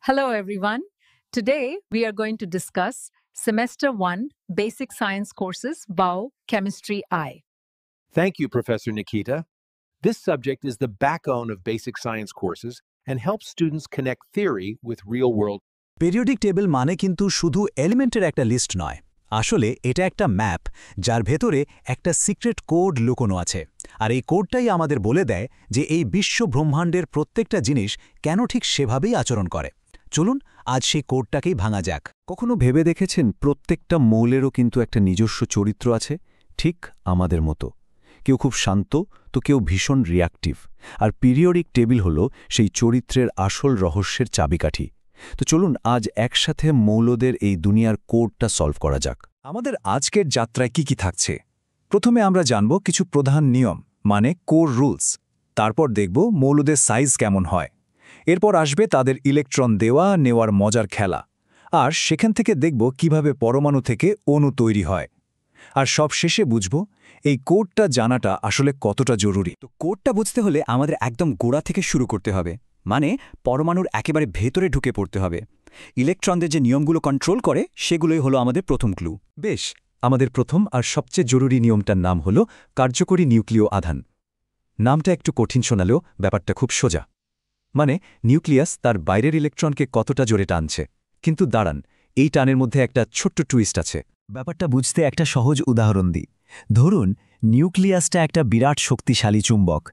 Hello, everyone. Today, we are going to discuss Semester 1 Basic Science Courses, BAO Chemistry I. Thank you, Professor Nikita. This subject is the backbone of basic science courses and helps students connect theory with real-world. Periodic table মানে কিন্তু শুধু এলিমেন্টের একটা list নয়, আসলে এটা একটা map যার ভেতরে একটা সিক্রেট কোড লুকোনো আছে। আর এই কোডটাই আমাদের বলে দেয় যে এই বিশ্ব ব্রহ্মাণ্ডের প্রত্যেকটা জিনিস কেন ঠিক সেভাবেই আচরণ করে। চলুন আজ সেই কোডটাকেই ভাঙা যাক। কখনো ভেবে দেখেছেন প্রত্যেকটা মৌলেরও কিন্তু একটা নিজস্ব চরিত্র আছে, ঠিক আমাদের মতো। কেউ খুব শান্ত তো কেউ ভীষণ রিয়াক্টিভ, আর পিরিয়ডিক টেবিল হলো সেই চরিত্রের আসল রহস্যের চাবিকাঠি। তো চলুন আজ একসাথে মৌলদের এই দুনিয়ার কোডটা সলভ করা যাক। আমাদের আজকের যাত্রায় কি থাকছে? প্রথমে আমরা জানব কিছু প্রধান নিয়ম, মানে কোর রুলস। তারপর দেখব মৌলদের সাইজ কেমন হয়। এরপর আসবে তাদের ইলেকট্রন দেওয়া নেওয়ার মজার খেলা, আর সেখান থেকে দেখব কিভাবে পরমাণু থেকে অণু তৈরি হয়। আর সব শেষে বুঝব এই কোডটা জানাটা আসলে কতটা জরুরি। তো কোডটা বুঝতে হলে আমাদের একদম গোড়া থেকে শুরু করতে হবে, মানে পরমাণুর একেবারে ভেতরে ঢুকে পড়তে হবে। ইলেকট্রনদের যে নিয়মগুলো কন্ট্রোল করে সেগুলোই হলো আমাদের প্রথম ক্লু। বেশ, আমাদের প্রথম আর সবচেয়ে জরুরি নিয়মটার নাম হলো কার্যকরী নিউক্লিয় আধান। নামটা একটু কঠিন শোনালেও ব্যাপারটা খুব সোজা। মানে নিউক্লিয়াস তার বাইরের ইলেকট্রনকে কতটা জোরে টানছে। কিন্তু দাঁড়ান, এই টানের মধ্যে একটা ছোট্ট টুইস্ট আছে। ব্যাপারটা বুঝতে একটা সহজ উদাহরণ দিই। ধরুন নিউক্লিয়াসটা একটা বিরাট শক্তিশালী চুম্বক,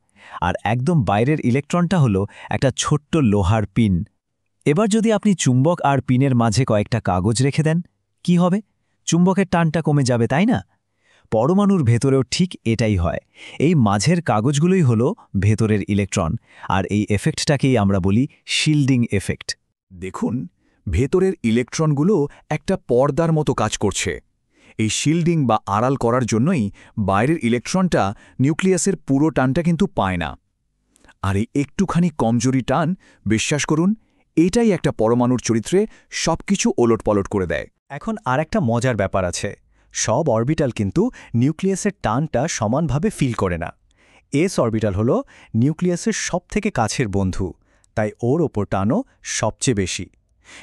আর একদম বাইরের ইলেকট্রনটা হলো একটা ছোট্ট লোহার পিন। এবার যদি আপনি চুম্বক আর পিনের মাঝে কয়েকটা কাগজ রেখে দেন, কি হবে? চুম্বকের টানটা কমে যাবে, তাই না? পরমাণুর ভেতরেও ঠিক এটাই হয়। এই মাঝের কাগজগুলোই হলো ভেতরের ইলেকট্রন, আর এই এফেক্টটাকেই আমরা বলি শিল্ডিং এফেক্ট। দেখুন, ভেতরের ইলেকট্রনগুলো একটা পর্দার মতো কাজ করছে। এই শিল্ডিং বা আড়াল করার জন্যই বাইরের ইলেকট্রনটা নিউক্লিয়াসের পুরো টানটা কিন্তু পায় না। আর এই একটুখানি কমজোরি টান, বিশ্বাস করুন, এটাই একটা পরমাণুর চরিত্রে সবকিছু ওলটপালট করে দেয়। এখন আর একটা মজার ব্যাপার আছে। সব অরবিটাল কিন্তু নিউক্লিয়াসের টানটা সমানভাবে ফিল করে না। এস অরবিটাল হল নিউক্লিয়াসের সবথেকে কাছের বন্ধু, তাই ওর ওপর টানও সবচেয়ে বেশি।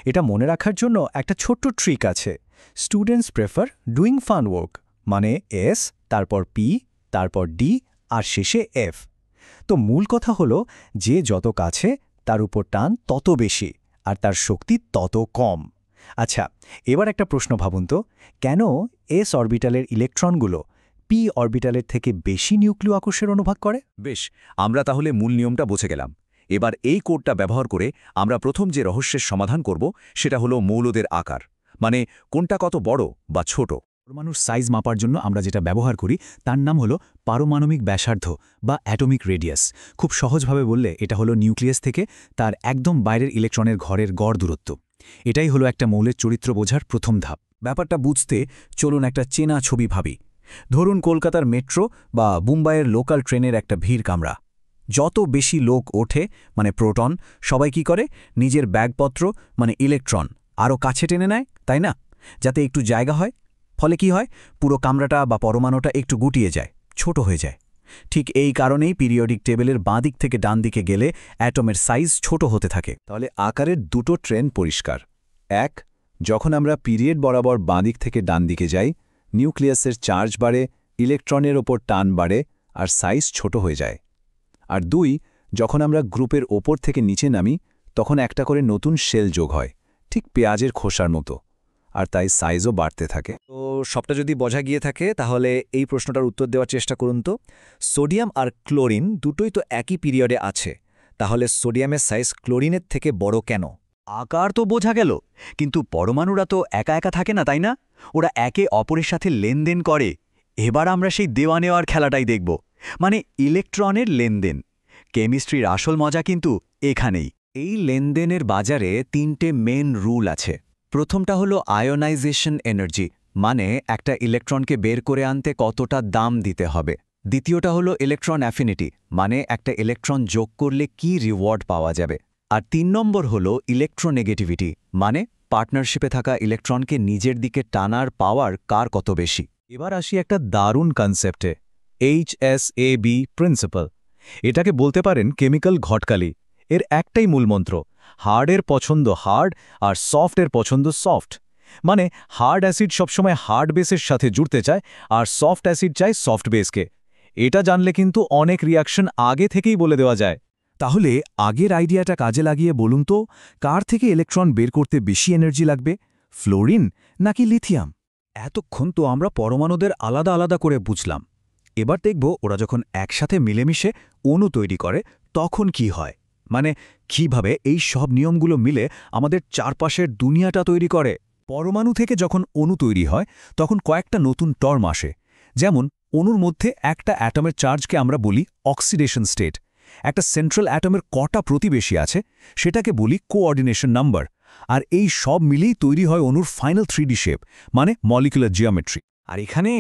এটা মনে রাখার জন্য একটা ছোট্ট ট্রিক আছে। Students prefer doing fun work, মানে এস, তারপর পি, তারপর ডি, আর শেষে এফ। তো মূল কথা হলো যে যত কাছে তার উপর টান তত বেশি, আর তার শক্তি তত কম। আচ্ছা, এবার একটা প্রশ্ন ভাবুন তো, কেন এস অরবিটালের ইলেকট্রনগুলো পি অরবিটালের থেকে বেশি নিউক্লিয় আকর্ষণের অনুভব করে? বেশ, আমরা তাহলে মূল নিয়মটা বুঝে গেলাম। এবার এই কোডটা ব্যবহার করে আমরা প্রথম যে রহস্যের সমাধান করব সেটা হলো মৌলদের আকার, মানে কোনটা কত বড় বা ছোট। পরমাণুর সাইজ মাপার জন্য আমরা যেটা ব্যবহার করি তার নাম হলো পারমাণবিক ব্যাসার্ধ বা অ্যাটমিক রেডিয়াস। খুব সহজভাবে বললে এটা হলো নিউক্লিয়াস থেকে তার একদম বাইরের ইলেকট্রনের ঘরের গড় দূরত্ব। এটাই হলো একটা মৌলের চরিত্র বোঝার প্রথম ধাপ। ব্যাপারটা বুঝতে চলুন একটা চেনা ছবি ভাবি। ধরুন কলকাতার মেট্রো বা মুম্বাইয়ের লোকাল ট্রেনের একটা ভিড় কামরা। যত বেশি লোক ওঠে, মানে প্রোটন, সবাই কি করে? নিজের ব্যাগপত্র মানে ইলেকট্রন আরও কাছে টেনে নেয়, তাই না? যাতে একটু জায়গা হয়। ফলে কি হয়? পুরো কামরাটা বা পরমাণুটা একটু গুটিয়ে যায়, ছোট হয়ে যায়। ঠিক এই কারণেই পিরিয়ডিক টেবিলের বাঁ দিক থেকে ডান দিকে গেলে অ্যাটমের সাইজ ছোট হতে থাকে। তাহলে আকারের দুটো ট্রেন্ড পরিষ্কার। এক, যখন আমরা পিরিয়ড বরাবর বাঁ দিক থেকে ডান দিকে যাই, নিউক্লিয়াসের চার্জ বাড়ে, ইলেকট্রনের ওপর টান বাড়ে, আর সাইজ ছোট হয়ে যায়। আর দুই, যখন আমরা গ্রুপের ওপর থেকে নিচে নামি, তখন একটা করে নতুন শেল যোগ হয়, ঠিক পেঁয়াজের খোসার মতো, আর তাই সাইজও বাড়তে থাকে। তো সবটা যদি বোঝা গিয়ে থাকে তাহলে এই প্রশ্নটার উত্তর দেওয়ার চেষ্টা করুন তো। সোডিয়াম আর ক্লোরিন দুটোই তো একই পিরিয়ডে আছে, তাহলে সোডিয়ামের সাইজ ক্লোরিনের থেকে বড় কেন? আকার তো বোঝা গেল, কিন্তু পরমাণুরা তো একা একা থাকে না, তাই না? ওরা একে অপরের সাথে লেনদেন করে। এবার আমরা সেই দেওয়া নেওয়ার খেলাটাই দেখব, মানে ইলেকট্রনের লেনদেন। কেমিস্ট্রির আসল মজা কিন্তু এখানেই। এই লেনদেনের বাজারে তিনটে মেন রুল আছে। প্রথমটা হলো আয়োনাইজেশন এনার্জি, মানে একটা ইলেকট্রনকে বের করে আনতে কতটা দাম দিতে হবে। দ্বিতীয়টা হলো ইলেকট্রন অ্যাফিনিটি, মানে একটা ইলেকট্রন যোগ করলে কি রিওয়ার্ড পাওয়া যাবে। আর 3 নম্বর হলো ইলেকট্রোনেগেটিভিটি, মানে পার্টনারশিপে থাকা ইলেকট্রনকে নিজের দিকে টানার পাওয়ার কার কত বেশি। এবার আসি একটা দারুণ কনসেপ্টে, HSAB প্রিন্সিপাল। এটাকে বলতে পারেন কেমিক্যাল ঘটকালি। এর একটাই মূলমন্ত্র, হার্ডের পছন্দ হার্ড আর সফটের পছন্দ সফট। মানে হার্ড অ্যাসিড সবসময় হার্ড বেসের সাথে জুড়তে চায় আর সফট অ্যাসিড চায় সফট বেসকে। এটা জানলে কিন্তু অনেক রিয়াকশন আগে থেকেই বলে দেওয়া যায়। তাহলে আগের আইডিয়াটা কাজে লাগিয়ে বলুন তো, কার থেকে ইলেকট্রন বের করতে বেশি এনার্জি লাগবে, ফ্লোরিন নাকি লিথিয়াম? এতক্ষণ তো আমরা পরমাণুদের আলাদা আলাদা করে বুঝলাম। এবার দেখব ওরা যখন একসাথে মিলেমিশে অণু তৈরি করে তখন কি হয়, মানে কিভাবে এই সব নিয়মগুলো মিলে আমাদের চারপাশের দুনিয়াটা তৈরি করে। পরমাণু থেকে যখন অণু তৈরি হয় তখন কয়েকটা নতুন টার্ম আসে। যেমন অণুর মধ্যে একটা অ্যাটমের চার্জকে আমরা বলি অক্সিডেশন স্টেট। একটা সেন্ট্রাল অ্যাটমের কটা প্রতিবেশী আছে সেটাকে বলি কোঅর্ডিনেশন নাম্বার। আর এই সব মিলেই তৈরি হয় অণুর ফাইনাল 3D শেপ, মানে মলিকুলার জিওমেট্রি। আর এখানে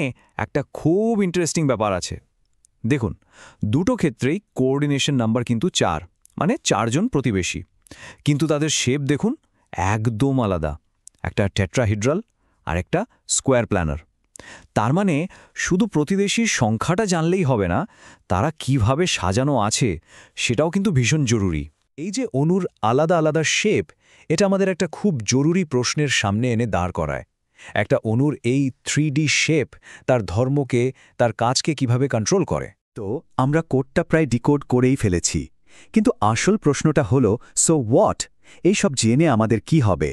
একটা খুব ইন্টারেস্টিং ব্যাপার আছে। দেখুন, দুটো ক্ষেত্রেই কোঅর্ডিনেশন নাম্বার কিন্তু 4, মানে 4 জন প্রতিবেশী। কিন্তু তাদের শেপ দেখুন একদম আলাদা, একটা টেট্রাহিড্রাল আর একটা স্কোয়ার প্ল্যানার। তার মানে শুধু প্রতিবেশীর সংখ্যাটা জানলেই হবে না, তারা কিভাবে সাজানো আছে সেটাও কিন্তু ভীষণ জরুরি। এই যে অণুর আলাদা আলাদা শেপ, এটা আমাদের একটা খুব জরুরি প্রশ্নের সামনে এনে দাঁড় করায়। একটা অণুর এই 3D শেপ তার ধর্মকে, তার কাজকে কিভাবে কন্ট্রোল করে। তো আমরা কোডটা প্রায় ডিকোড করেই ফেলেছি, কিন্তু আসল প্রশ্নটা হলো সো হোয়াট? এই সব জেনে আমাদের কি হবে?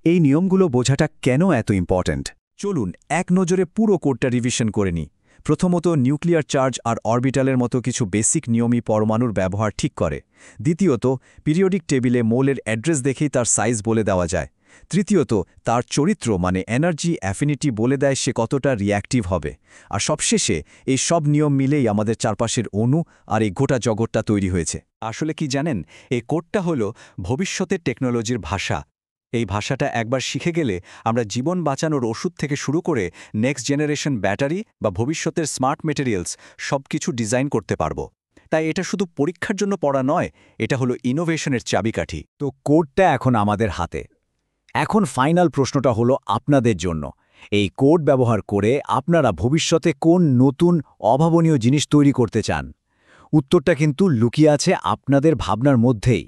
এই নিয়মগুলো বোঝাটা কেন এত ইম্পর্ট্যান্ট? চলুন এক নজরে পুরো কোডটা রিভিশন করে নিই। প্রথমত, নিউক্লিয়ার চার্জ আর অরবিটালের মতো কিছু বেসিক নিয়মই পরমাণুর ব্যবহার ঠিক করে। দ্বিতীয়ত, পিরিয়ডিক টেবিলে মোলের অ্যাড্রেস দেখেই তার সাইজ বলে দেওয়া যায়। তৃতীয়ত, তার চরিত্র মানে এনার্জি অ্যাফিনিটি বলে দেয় সে কতটা রিঅ্যাক্টিভ হবে। আর সবশেষে এই সব নিয়ম মিলেই আমাদের চারপাশের অণু আর এই গোটা জগৎটা তৈরি হয়েছে। আসলে কি জানেন, এই কোডটা হলো ভবিষ্যতের টেকনোলজির ভাষা। এই ভাষাটা একবার শিখে গেলে আমরা জীবন বাঁচানোর ওষুধ থেকে শুরু করে নেক্সট জেনারেশন ব্যাটারি বা ভবিষ্যতের স্মার্ট মেটেরিয়ালস সবকিছু ডিজাইন করতে পারব। তাই এটা শুধু পরীক্ষার জন্য পড়া নয়, এটা হলো ইনোভেশনের চাবিকাঠি। তো কোডটা এখন আমাদের হাতে। এখন ফাইনাল প্রশ্নটা হলো আপনাদের জন্য। এই কোড ব্যবহার করে আপনারা ভবিষ্যতে কোন নতুন অভাবনীয় জিনিস তৈরি করতে চান? উত্তরটা কিন্তু লুকিয়ে আছে আপনাদের ভাবনার মধ্যেই।